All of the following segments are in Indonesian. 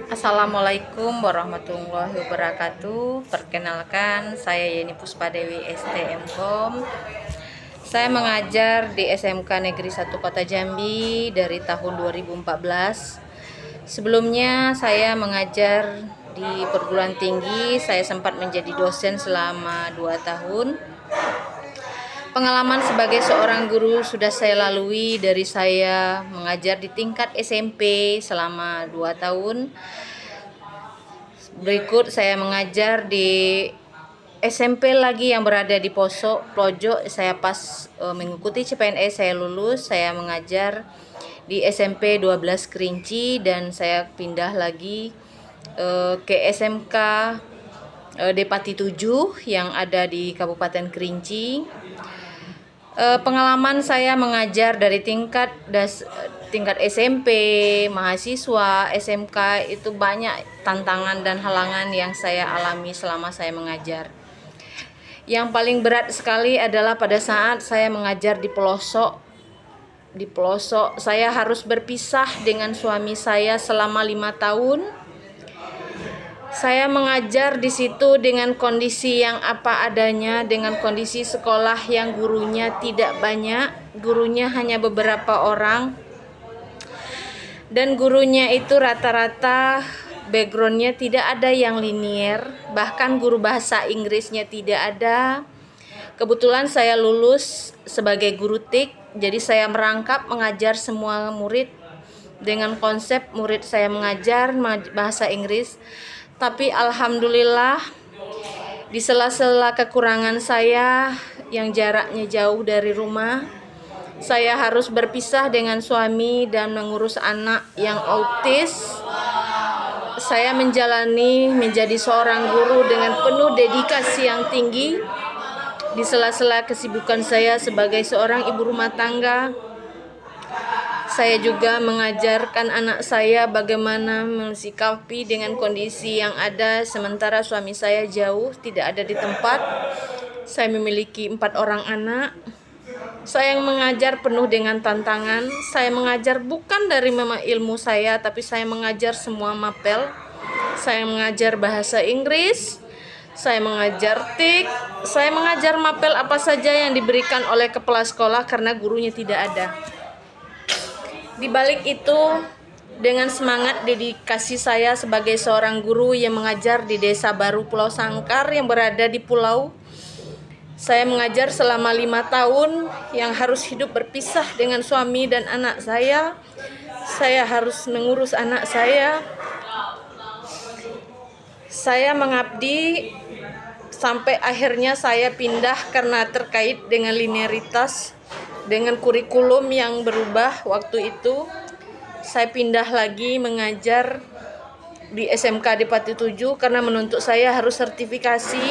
Assalamualaikum warahmatullahi wabarakatuh. Perkenalkan, saya Yeni Puspadewi STMkom. Saya mengajar di SMK Negeri 1 Kota Jambi dari tahun 2014. Sebelumnya saya mengajar di perguruan tinggi. Saya sempat menjadi dosen selama 2 tahun. Pengalaman sebagai seorang guru sudah saya lalui dari saya mengajar di tingkat SMP selama 2 tahun. Berikut saya mengajar di SMP lagi yang berada di pojok. Saya pas mengikuti CPNS, saya lulus, saya mengajar di SMP 12 Kerinci dan saya pindah lagi ke SMK Depati 7 yang ada di Kabupaten Kerinci. Pengalaman saya mengajar dari tingkat SMP, mahasiswa, SMK itu banyak tantangan dan halangan yang saya alami selama saya mengajar. Yang paling berat sekali adalah pada saat saya mengajar di pelosok. Di pelosok saya harus berpisah dengan suami saya selama 5 tahun. Saya mengajar di situ dengan kondisi yang apa adanya, dengan kondisi sekolah yang gurunya tidak banyak, gurunya hanya beberapa orang. Dan gurunya itu rata-rata backgroundnya tidak ada yang linier, bahkan guru bahasa Inggrisnya tidak ada. Kebetulan saya lulus sebagai guru TIK, jadi saya merangkap mengajar semua murid dengan konsep murid saya mengajar bahasa Inggris. Tapi alhamdulillah di sela-sela kekurangan saya yang jaraknya jauh dari rumah, saya harus berpisah dengan suami dan mengurus anak yang autis. Saya menjadi seorang guru dengan penuh dedikasi yang tinggi. Di sela-sela kesibukan saya sebagai seorang ibu rumah tangga, saya juga mengajarkan anak saya bagaimana mensikapi dengan kondisi yang ada sementara suami saya jauh, tidak ada di tempat. Saya memiliki 4 orang anak. Saya yang mengajar penuh dengan tantangan. Saya mengajar bukan dari ilmu saya, tapi saya mengajar semua mapel. Saya mengajar bahasa Inggris, saya mengajar TIK, saya mengajar mapel apa saja yang diberikan oleh kepala sekolah karena gurunya tidak ada. Di balik itu, dengan semangat dedikasi saya sebagai seorang guru yang mengajar di Desa Baru Pulau Sangkar yang berada di pulau, saya mengajar selama 5 tahun yang harus hidup berpisah dengan suami dan anak saya. Saya harus mengurus anak saya. Saya mengabdi sampai akhirnya saya pindah karena terkait dengan linearitas, dengan kurikulum yang berubah waktu itu. Saya pindah lagi mengajar di SMK Depati 7 karena menuntut saya harus sertifikasi.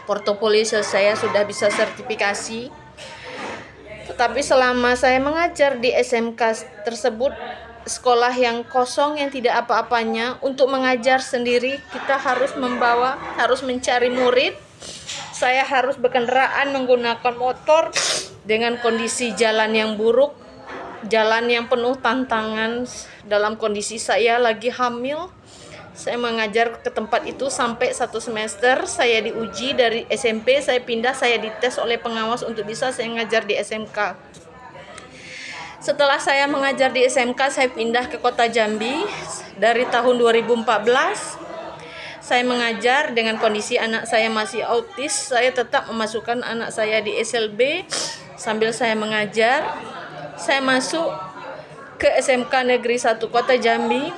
Portofolio saya sudah bisa sertifikasi. Tetapi selama saya mengajar di SMK tersebut, sekolah yang kosong yang tidak apa-apanya, untuk mengajar sendiri kita harus mencari murid. Saya harus berkendaraan menggunakan motor dengan kondisi jalan yang buruk, jalan yang penuh tantangan. Dalam kondisi saya lagi hamil, saya mengajar ke tempat itu sampai 1 semester. Saya diuji dari SMP, saya pindah, saya dites oleh pengawas untuk bisa saya mengajar di SMK. Setelah saya mengajar di SMK, saya pindah ke Kota Jambi. Dari tahun 2014 saya mengajar dengan kondisi anak saya masih autis. Saya tetap memasukkan anak saya di SLB sambil saya mengajar. Saya masuk ke SMK Negeri 1 Kota Jambi.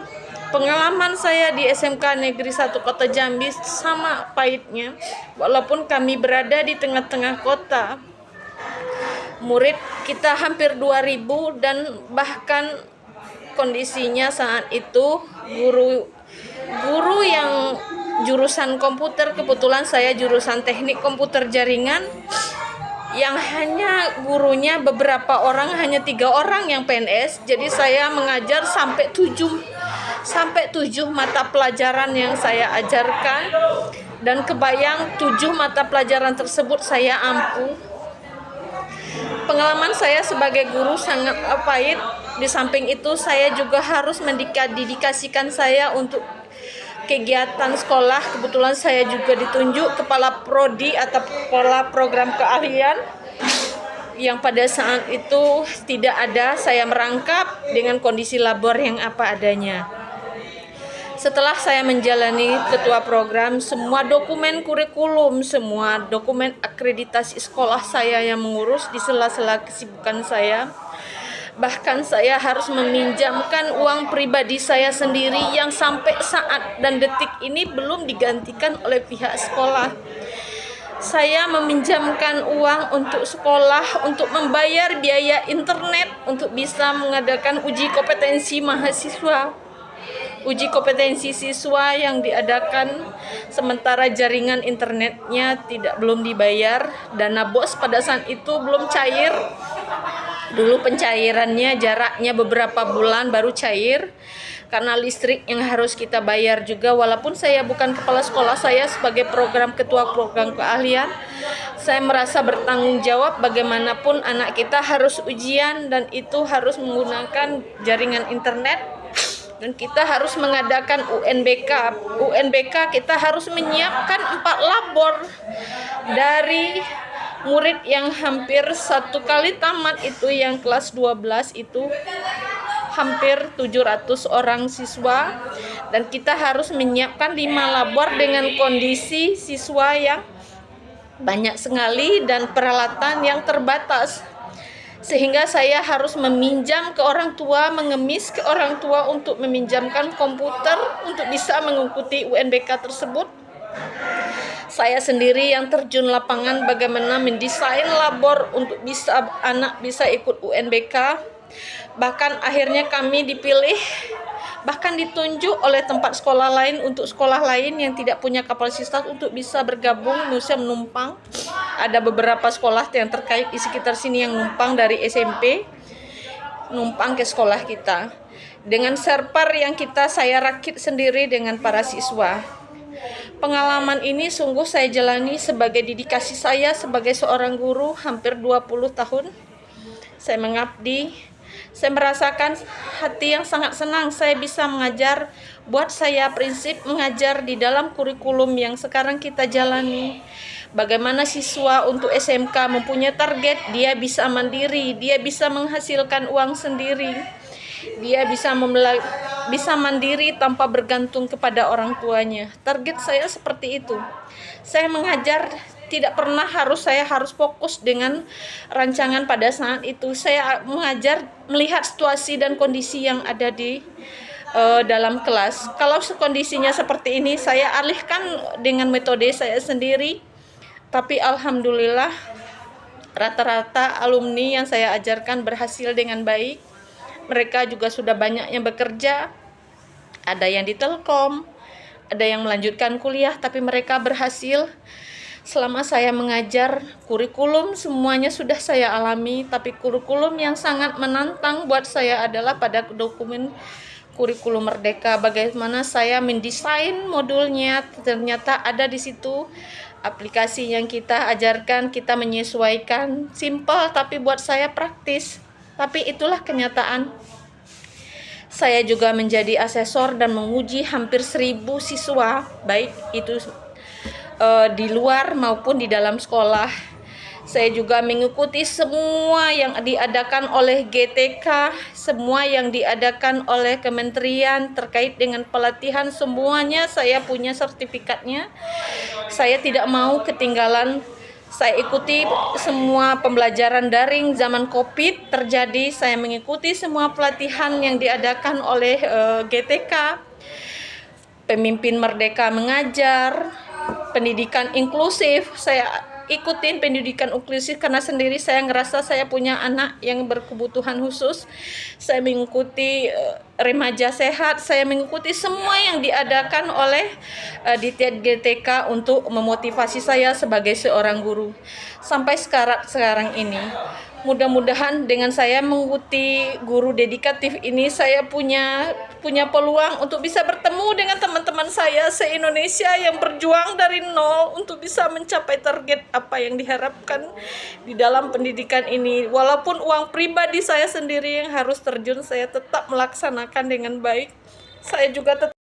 Pengalaman saya di SMK Negeri 1 Kota Jambi sama pahitnya. Walaupun kami berada di tengah-tengah kota, murid kita hampir 2000 dan bahkan kondisinya saat itu guru yang jurusan komputer, kebetulan saya jurusan teknik komputer jaringan, yang hanya gurunya beberapa orang, hanya 3 orang yang PNS. Jadi saya mengajar sampai 7 mata pelajaran yang saya ajarkan, dan kebayang 7 mata pelajaran tersebut saya ampuh. Pengalaman saya sebagai guru sangat pahit Di samping itu saya juga harus mendedikasikan saya untuk kegiatan sekolah. Kebetulan saya juga ditunjuk kepala prodi atau kepala program keahlian yang pada saat itu tidak ada. Saya merangkap dengan kondisi labor yang apa adanya. Setelah saya menjalani ketua program, semua dokumen kurikulum, semua dokumen akreditasi sekolah saya yang mengurus di sela-sela kesibukan saya. Bahkan saya harus meminjamkan uang pribadi saya sendiri yang sampai saat dan detik ini belum digantikan oleh pihak sekolah. Saya meminjamkan uang untuk sekolah, untuk membayar biaya internet, untuk bisa mengadakan uji kompetensi mahasiswa. Uji kompetensi siswa yang diadakan sementara jaringan internetnya belum dibayar. Dana BOS pada saat itu belum cair. Dulu pencairannya jaraknya beberapa bulan baru cair karena listrik yang harus kita bayar juga. Walaupun saya bukan kepala sekolah, saya sebagai ketua program keahlian, saya merasa bertanggung jawab bagaimanapun anak kita harus ujian dan itu harus menggunakan jaringan internet. Dan kita harus mengadakan UNBK. UNBK kita harus menyiapkan 4 labor dari murid yang hampir 1 kali tamat itu yang kelas 12 itu hampir 700 orang siswa, dan kita harus menyiapkan 5 labor dengan kondisi siswa yang banyak sekali dan peralatan yang terbatas. Sehingga saya harus meminjam ke orang tua, mengemis ke orang tua untuk meminjamkan komputer untuk bisa mengikuti UNBK tersebut. Saya sendiri yang terjun lapangan bagaimana mendesain labor untuk anak bisa ikut UNBK. Bahkan akhirnya kami dipilih, bahkan ditunjuk oleh tempat sekolah lain untuk sekolah lain yang tidak punya kapasitas untuk bisa bergabung musim numpang. Ada beberapa sekolah yang terkait di sekitar sini yang numpang dari SMP, numpang ke sekolah kita. Dengan server yang saya rakit sendiri dengan para siswa. Pengalaman ini sungguh saya jalani sebagai dedikasi saya sebagai seorang guru hampir 20 tahun. Saya mengabdi. Saya merasakan hati yang sangat senang saya bisa mengajar. Buat saya prinsip mengajar di dalam kurikulum yang sekarang kita jalani. Bagaimana siswa untuk SMK mempunyai target, dia bisa mandiri, dia bisa menghasilkan uang sendiri. Dia bisa mandiri tanpa bergantung kepada orang tuanya. Target saya seperti itu. Saya mengajar tidak pernah saya harus fokus dengan rancangan pada saat itu. Saya mengajar melihat situasi dan kondisi yang ada di dalam kelas. Kalau kondisinya seperti ini, saya alihkan dengan metode saya sendiri. Tapi alhamdulillah rata-rata alumni yang saya ajarkan berhasil dengan baik. Mereka juga sudah banyak yang bekerja. Ada yang di Telkom, ada yang melanjutkan kuliah, tapi mereka berhasil. Selama saya mengajar, kurikulum semuanya sudah saya alami, tapi kurikulum yang sangat menantang buat saya adalah pada dokumen kurikulum Merdeka. Bagaimana saya mendesain modulnya, ternyata ada di situ aplikasi yang kita ajarkan, kita menyesuaikan, simple tapi buat saya praktis. Tapi itulah kenyataan. Saya juga menjadi asesor dan menguji hampir 1.000 siswa, baik itu di luar maupun di dalam sekolah. Saya juga mengikuti semua yang diadakan oleh GTK, semua yang diadakan oleh kementerian terkait dengan pelatihan, semuanya saya punya sertifikatnya. Saya tidak mau ketinggalan. Saya ikuti semua pembelajaran daring zaman COVID terjadi. Saya mengikuti semua pelatihan yang diadakan oleh GTK. Pemimpin Merdeka mengajar, pendidikan inklusif. Saya ikutin pendidikan inklusif karena sendiri saya ngerasa saya punya anak yang berkebutuhan khusus. Saya mengikuti remaja sehat, saya mengikuti semua yang diadakan oleh Ditjen GTK untuk memotivasi saya sebagai seorang guru. Sampai sekarang ini, mudah-mudahan dengan saya mengikuti guru dedikatif ini, saya punya punya peluang untuk bisa bertemu dengan teman-teman saya se-Indonesia yang berjuang dari nol untuk bisa mencapai target apa yang diharapkan di dalam pendidikan ini. Walaupun uang pribadi saya sendiri yang harus terjun, saya tetap melaksanakan dengan baik. Saya juga tetap